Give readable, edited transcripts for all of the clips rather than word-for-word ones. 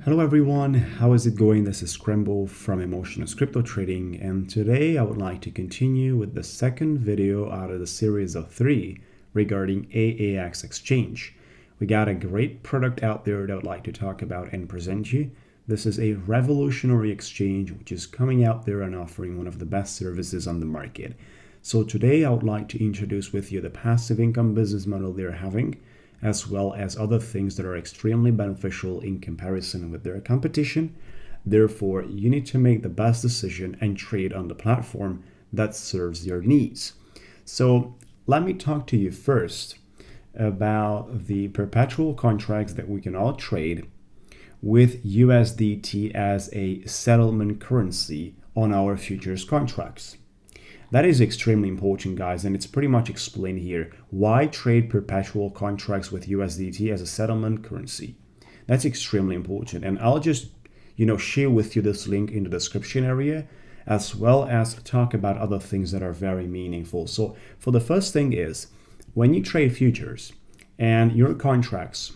Hello everyone, how is it going? This is Scramble from Emotionless Crypto Trading, and today I would like to continue with the second video out of the series of 3 regarding AAX exchange. We got a great product out there that I would like to talk about and present you. This is a revolutionary exchange which is coming out there and offering one of the best services on the market. So today I would like to introduce with you the passive income business model they're having, as well as other things that are extremely beneficial in comparison with their competition. Therefore, you need to make the best decision and trade on the platform that serves your needs. So let me talk to you first about the perpetual contracts that we can all trade with USDT as a settlement currency on our futures contracts. That is extremely important, guys, and it's pretty much explained here. Why trade perpetual contracts with USDT as a settlement currency? That's extremely important, and I'll just share with you this link in the description area, as well as talk about other things that are very meaningful. So for the first thing is, when you trade futures and your contracts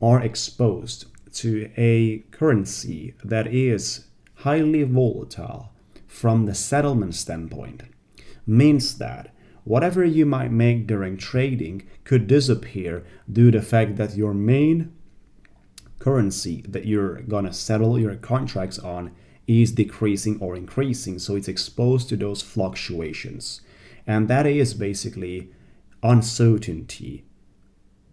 are exposed to a currency that is highly volatile from the settlement standpoint, means that whatever you might make during trading could disappear due to the fact that your main currency that you're gonna settle your contracts on is decreasing or increasing, so it's exposed to those fluctuations. And that is basically uncertainty,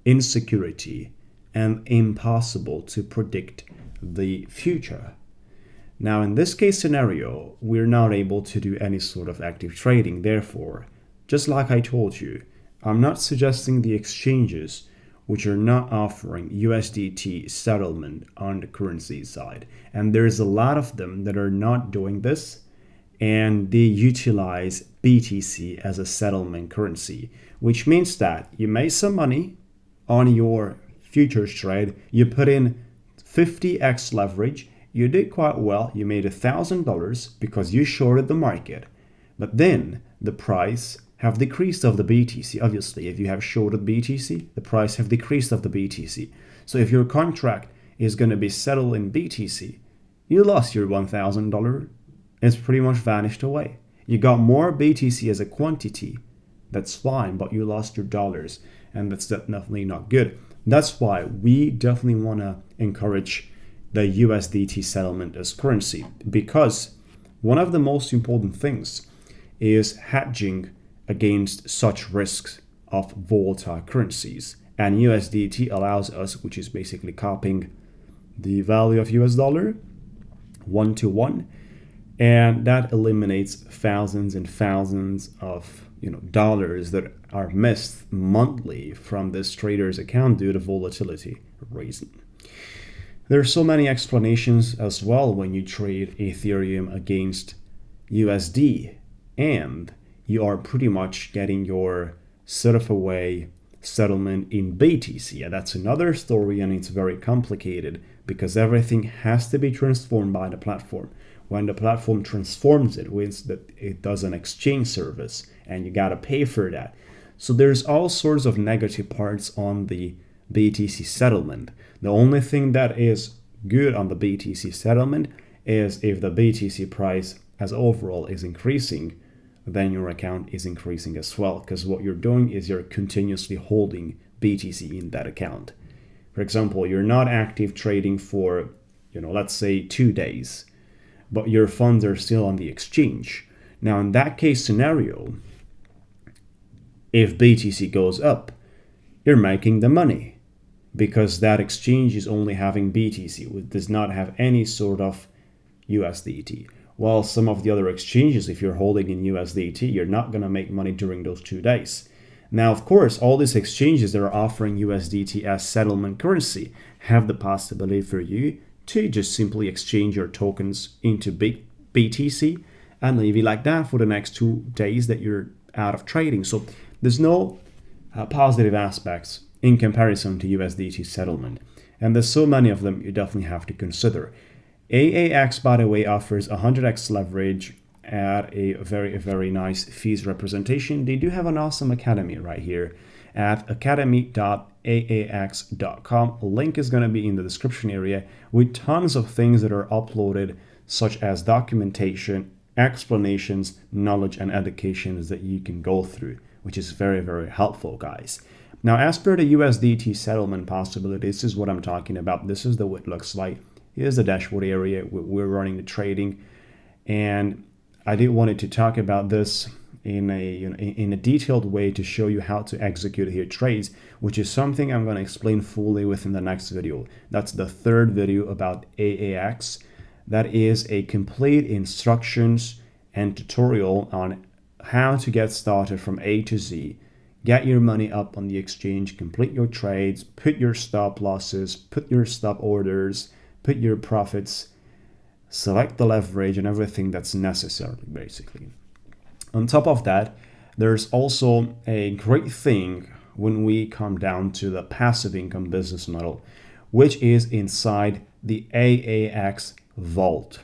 insecurity, and impossible to predict the future. Now, in this case scenario, we're not able to do any sort of active trading. Therefore, just like I told you, I'm not suggesting the exchanges which are not offering USDT settlement on the currency side. And there's a lot of them that are not doing this, and they utilize BTC as a settlement currency, which means that you make some money on your futures trade, you put in 50x leverage, you did quite well, you made $1,000 because you shorted the market, but then the price have decreased of the BTC. Obviously, if you have shorted BTC, the price have decreased of the BTC. So if your contract is going to be settled in BTC, you lost your $1,000. It's pretty much vanished away. You got more BTC as a quantity, that's fine, but you lost your dollars, and that's definitely not good. That's why we definitely want to encourage the USDT settlement as currency, because one of the most important things is hedging against such risks of volatile currencies. And USDT allows us, which is basically copying the value of US dollar 1-to-1, and that eliminates thousands and thousands of dollars that are missed monthly from this trader's account due to volatility reason. There are so many explanations as well when you trade Ethereum against USD, and you are pretty much getting your away settlement in BTC. And that's another story, and it's very complicated because everything has to be transformed by the platform. When the platform transforms it, means that it does an exchange service, and you gotta pay for that. So there's all sorts of negative parts on the BTC settlement. The only thing that is good on the BTC settlement is if the BTC price as overall is increasing, then your account is increasing as well, because what you're doing is you're continuously holding BTC in that account. For example, you're not active trading for, let's say 2 days, but your funds are still on the exchange. Now, in that case scenario, if BTC goes up, you're making the money, because that exchange is only having BTC, which does not have any sort of USDT. While some of the other exchanges, if you're holding in USDT, you're not going to make money during those 2 days. Now, of course, all these exchanges that are offering USDT as settlement currency have the possibility for you to just simply exchange your tokens into BTC and leave it like that for the next 2 days that you're out of trading. So there's no positive aspects in comparison to USDT settlement. And there's so many of them you definitely have to consider. AAX, by the way, offers 100x leverage at a very nice fees representation. They do have an awesome academy right here at academy.axlr.com. AAX.com. Link is going to be in the description area with tons of things that are uploaded, such as documentation, explanations, knowledge, and educations that you can go through, which is very, very helpful, guys. Now, as per the USDT settlement possibility, this is what I'm talking about. This is the way it looks like. Here's the dashboard area. We're running the trading, and I did wanted to talk about this in a detailed way to show you how to execute your trades, which is something I'm going to explain fully within the next video. That's the third video about AAX. That is a complete instructions and tutorial on how to get started from A to Z. Get your money up on the exchange, complete your trades, put your stop losses, put your stop orders, put your profits, select the leverage and everything that's necessary, basically. On top of that, there's also a great thing when we come down to the passive income business model, which is inside the AAX vault,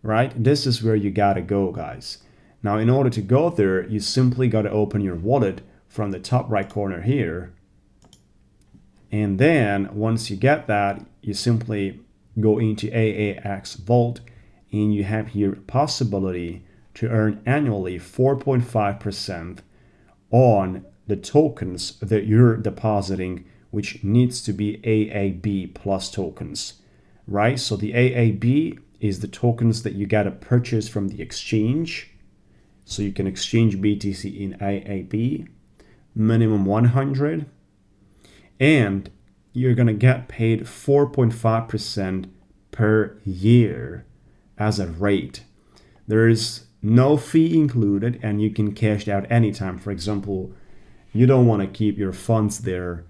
right? This is where you gotta go, guys. Now, in order to go there, you simply gotta open your wallet from the top right corner here. And then once you get that, you simply go into AAX vault, and you have here possibility to earn annually 4.5% on the tokens that you're depositing, which needs to be AAB plus tokens, right? So the AAB is the tokens that you got to purchase from the exchange. So you can exchange BTC in AAB, minimum 100, and you're going to get paid 4.5% per year as a rate. There is no fee included, and you can cash out anytime. For example, you don't want to keep your funds there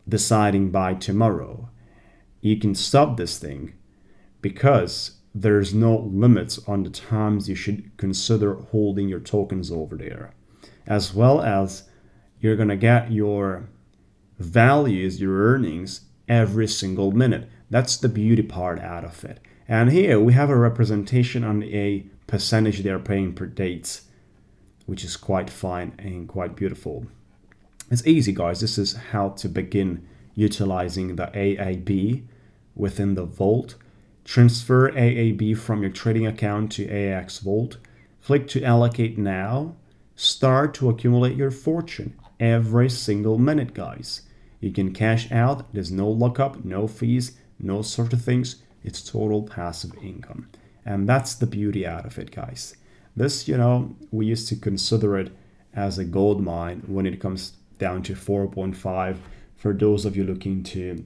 deciding by tomorrow. You can stop this thing because there's no limits on the times you should consider holding your tokens over there. As well as you're going to get your values, your earnings every single minute. That's the beauty part out of it. And here we have a representation on a percentage they're paying per dates, which is quite fine and quite beautiful. It's easy, guys. This is how to begin utilizing the AAB within the vault. Transfer AAB from your trading account to AAX Vault. Click to allocate now. Start to accumulate your fortune every single minute, guys. You can cash out. There's no lockup, no fees, no sort of things. It's total passive income. And that's the beauty out of it, guys. This, we used to consider it as a gold mine when it comes down to 4.5 for those of you looking to,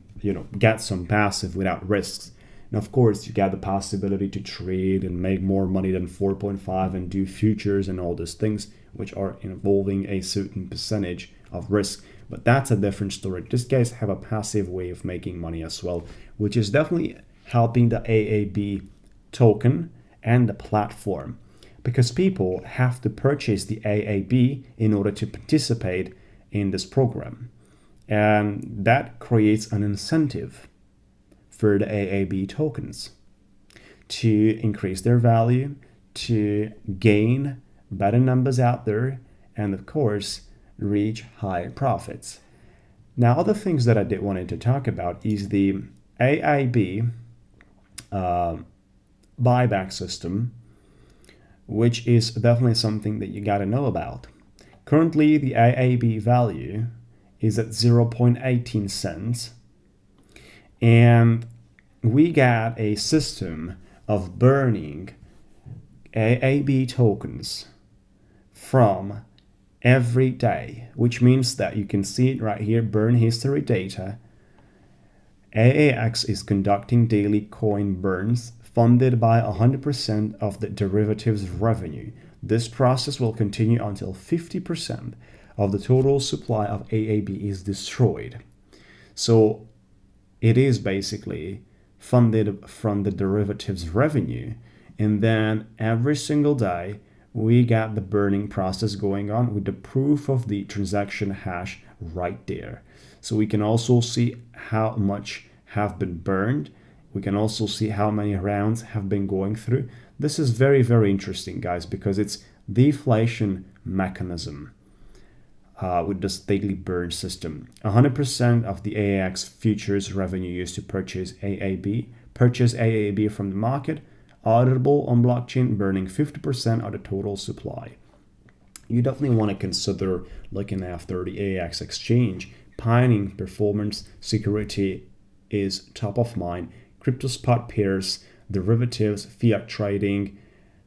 get some passive without risks. And of course, you got the possibility to trade and make more money than 4.5 and do futures and all those things, which are involving a certain percentage of risk. But that's a different story. These guys have a passive way of making money as well, which is definitely helping the AAB token and the platform, because people have to purchase the AAB in order to participate in this program. And that creates an incentive for the AAB tokens to increase their value, to gain better numbers out there, and of course, reach higher profits. Now, other things that I did wanted to talk about is the AAB buyback system, which is definitely something that you got to know about. Currently, the AAB value is at 0.18 cents, and we got a system of burning AAB tokens from every day, which means that you can see it right here, burn history data. AAX is conducting daily coin burns funded by 100% of the derivatives revenue. This process will continue until 50% of the total supply of AAB is destroyed. So it is basically funded from the derivatives revenue, and then every single day we got the burning process going on with the proof of the transaction hash right there. So we can also see how much have been burned. We can also see how many rounds have been going through. This is very, very interesting, guys, because it's deflation mechanism. with this daily burn system. 100% of the AAX futures revenue used to purchase AAB from the market, auditable on blockchain, burning 50% of the total supply. You definitely want to consider looking after the AAX exchange. Pioneering performance, security is top of mind. Crypto spot pairs, derivatives, fiat trading,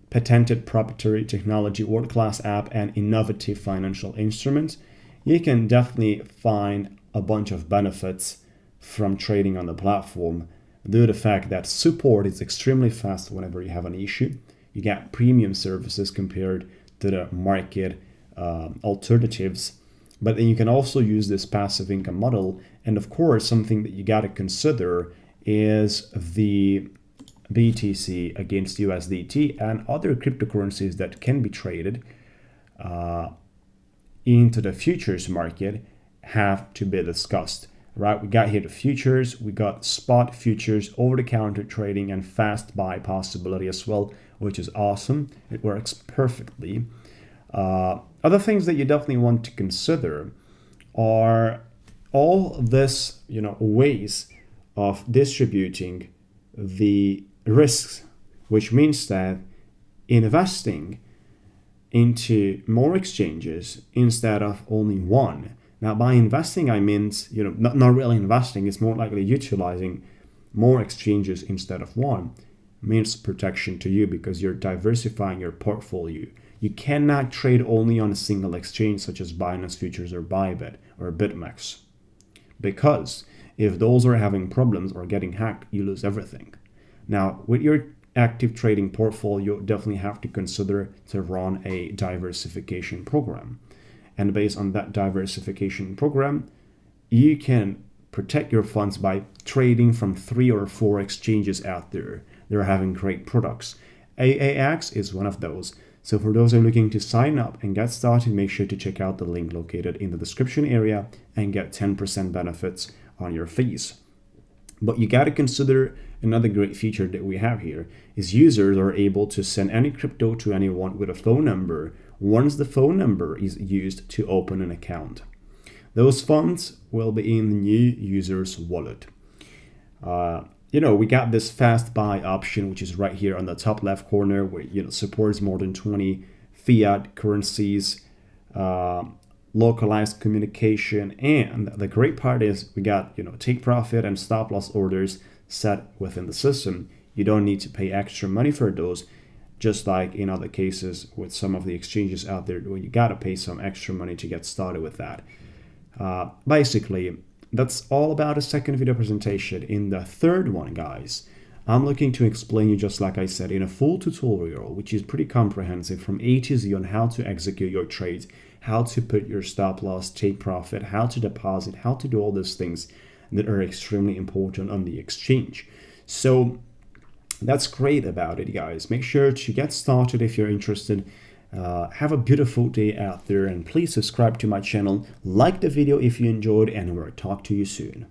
patented proprietary technology, world-class app, and innovative financial instruments. You can definitely find a bunch of benefits from trading on the platform due to the fact that support is extremely fast whenever you have an issue. You get premium services compared to the market alternatives. But then you can also use this passive income model. And of course, something that you got to consider is the BTC against USDT and other cryptocurrencies that can be traded into the futures market have to be discussed, right? We got here the futures, we got spot futures, over-the-counter trading, and fast buy possibility as well, which is awesome. It works perfectly. Other things that you definitely want to consider are all this, ways of distributing the risks, which means that investing into more exchanges instead of only one. Now, by investing, I mean, not really investing, it's more likely utilizing more exchanges instead of one. Means protection to you because you're diversifying your portfolio. You cannot trade only on a single exchange such as Binance Futures or Bybit or BitMEX, because if those are having problems or getting hacked, you lose everything. Now, with your active trading portfolio, definitely have to consider to run a diversification program. And based on that diversification program, you can protect your funds by trading from 3 or 4 exchanges out there. They're having great products. AAX is one of those. So for those who are looking to sign up and get started, make sure to check out the link located in the description area and get 10% benefits on your fees. But you got to consider another great feature that we have here is users are able to send any crypto to anyone with a phone number once the phone number is used to open an account. Those funds will be in the new user's wallet. We got this fast buy option, which is right here on the top left corner, where supports more than 20 fiat currencies, localized communication, and the great part is we got take profit and stop loss orders set within the system. You don't need to pay extra money for those, just like in other cases with some of the exchanges out there where you gotta pay some extra money to get started with that. Basically, that's all about a second video presentation. In the third one, guys, I'm looking to explain you, just like I said, in a full tutorial, which is pretty comprehensive from A to Z on how to execute your trades, how to put your stop loss, take profit, how to deposit, how to do all those things that are extremely important on the exchange. So that's great about it, guys. Make sure to get started if you're interested. Have a beautiful day out there, and please subscribe to my channel, like the video if you enjoyed, and we'll talk to you soon.